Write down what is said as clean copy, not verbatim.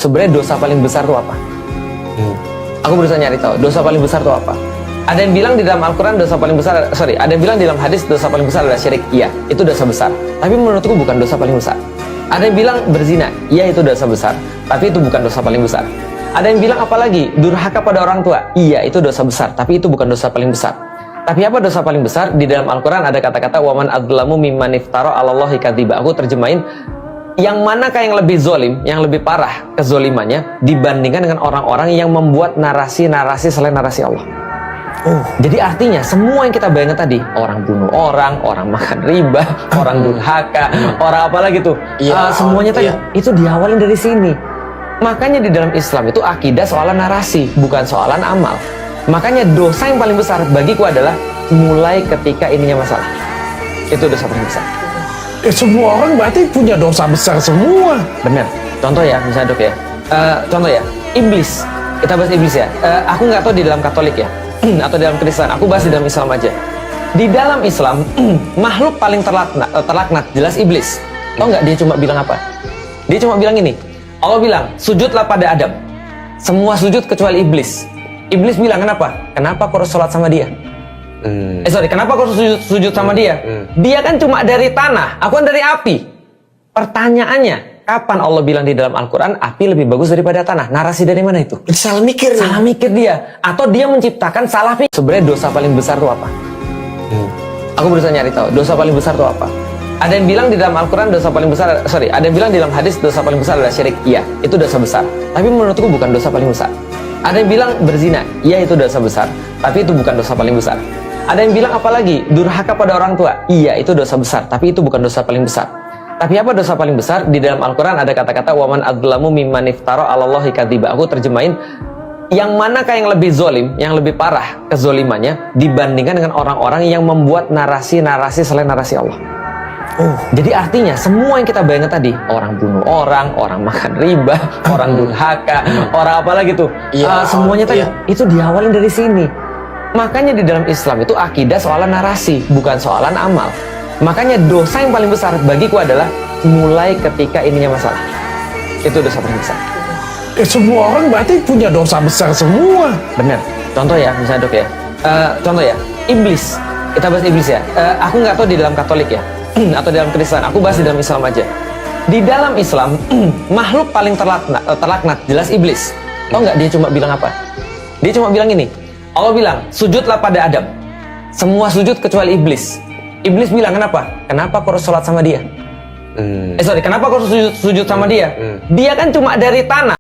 sebenarnya dosa paling besar itu apa? Aku berusaha nyari tahu dosa paling besar itu apa. Ada yang bilang di dalam Al-Quran dosa paling besar, ada yang bilang di dalam hadis dosa paling besar adalah syirik. Iya, itu dosa besar. Tapi menurutku bukan dosa paling besar. Ada yang bilang berzina, iya itu dosa besar. Tapi itu bukan dosa paling besar. Ada yang bilang apalagi durhaka pada orang tua, iya itu dosa besar. Tapi itu bukan dosa paling besar. Tapi apa dosa paling besar? Di dalam Al-Quran ada kata-kata waman adzlamu mimman iftara 'alallahi kadziba. Aku terjemahin, yang manakah yang lebih zolim, yang lebih parah kezolimannya dibandingkan dengan orang-orang yang membuat narasi-narasi selain narasi Allah. Jadi artinya semua yang kita bayangkan tadi, orang bunuh orang makan riba, orang durhaka, orang apalagi tuh, semuanya tadi itu diawalin dari sini. Makanya di dalam Islam itu akidah soalan narasi, bukan soalan amal. Makanya dosa yang paling besar bagiku adalah mulai ketika ininya masalah. Itu dosa paling besar. Semua orang berarti punya dosa besar semua. Bener. Contoh ya, misalnya dok ya. Contoh ya, iblis. Kita bahas iblis ya. Aku nggak tahu di dalam Katolik ya, atau dalam Kristen. Aku bahas di dalam Islam aja. Di dalam Islam, makhluk paling terlaknat jelas iblis. Tahu nggak dia cuma bilang apa? Dia cuma bilang ini. Allah bilang, sujudlah pada Adam. Semua sujud kecuali iblis. Iblis bilang, kenapa? Kenapa kau harus sholat sama dia? Kenapa kau sujud sama dia? Dia kan cuma dari tanah, aku kan dari api. Pertanyaannya, kapan Allah bilang di dalam Al-Quran api lebih bagus daripada tanah? Narasi dari mana itu? Salah mikir. Salah mikir dia. Atau dia menciptakan salah pikir. Sebenarnya dosa paling besar itu apa? Aku berusaha nyari tahu dosa paling besar itu apa. Ada yang bilang di dalam Al-Quran dosa paling besar, ada yang bilang di dalam hadis dosa paling besar adalah syirik. Iya, itu dosa besar. Tapi menurutku bukan dosa paling besar. Ada yang bilang berzina, iya itu dosa besar. Tapi itu bukan dosa paling besar. Ada yang bilang apalagi durhaka pada orang tua, iya itu dosa besar. Tapi itu bukan dosa paling besar. Tapi apa dosa paling besar? Di dalam Al-Quran ada kata-kata waman adzlamu mimman iftara 'alallahi kadziba. Aku terjemahin, yang manakah yang lebih zolim, yang lebih parah kezolimannya dibandingkan dengan orang-orang yang membuat narasi-narasi selain narasi Allah. Jadi artinya semua yang kita bayangkan tadi, orang bunuh orang makan riba, orang durhaka, orang apalagi tuh, semuanya tadi itu diawalin dari sini. Makanya di dalam Islam itu akidah soalan narasi, bukan soalan amal. Makanya dosa yang paling besar bagiku adalah mulai ketika ininya masalah. Itu dosa paling besar. Semua orang berarti punya dosa besar semua. Bener. Contoh ya, misalnya dok ya. Contoh ya, iblis. Kita bahas iblis ya. Aku nggak tahu di dalam Katolik ya, atau dalam Kristen. Aku bahas di dalam Islam aja. Di dalam Islam, makhluk paling terlaknat jelas iblis. Tahu nggak dia cuma bilang apa? Dia cuma bilang ini. Allah bilang, sujudlah pada Adam. Semua sujud kecuali iblis. Iblis bilang, kenapa? Kenapa kau harus sholat sama dia? Kenapa kau harus sujud sama dia? Dia kan cuma dari tanah.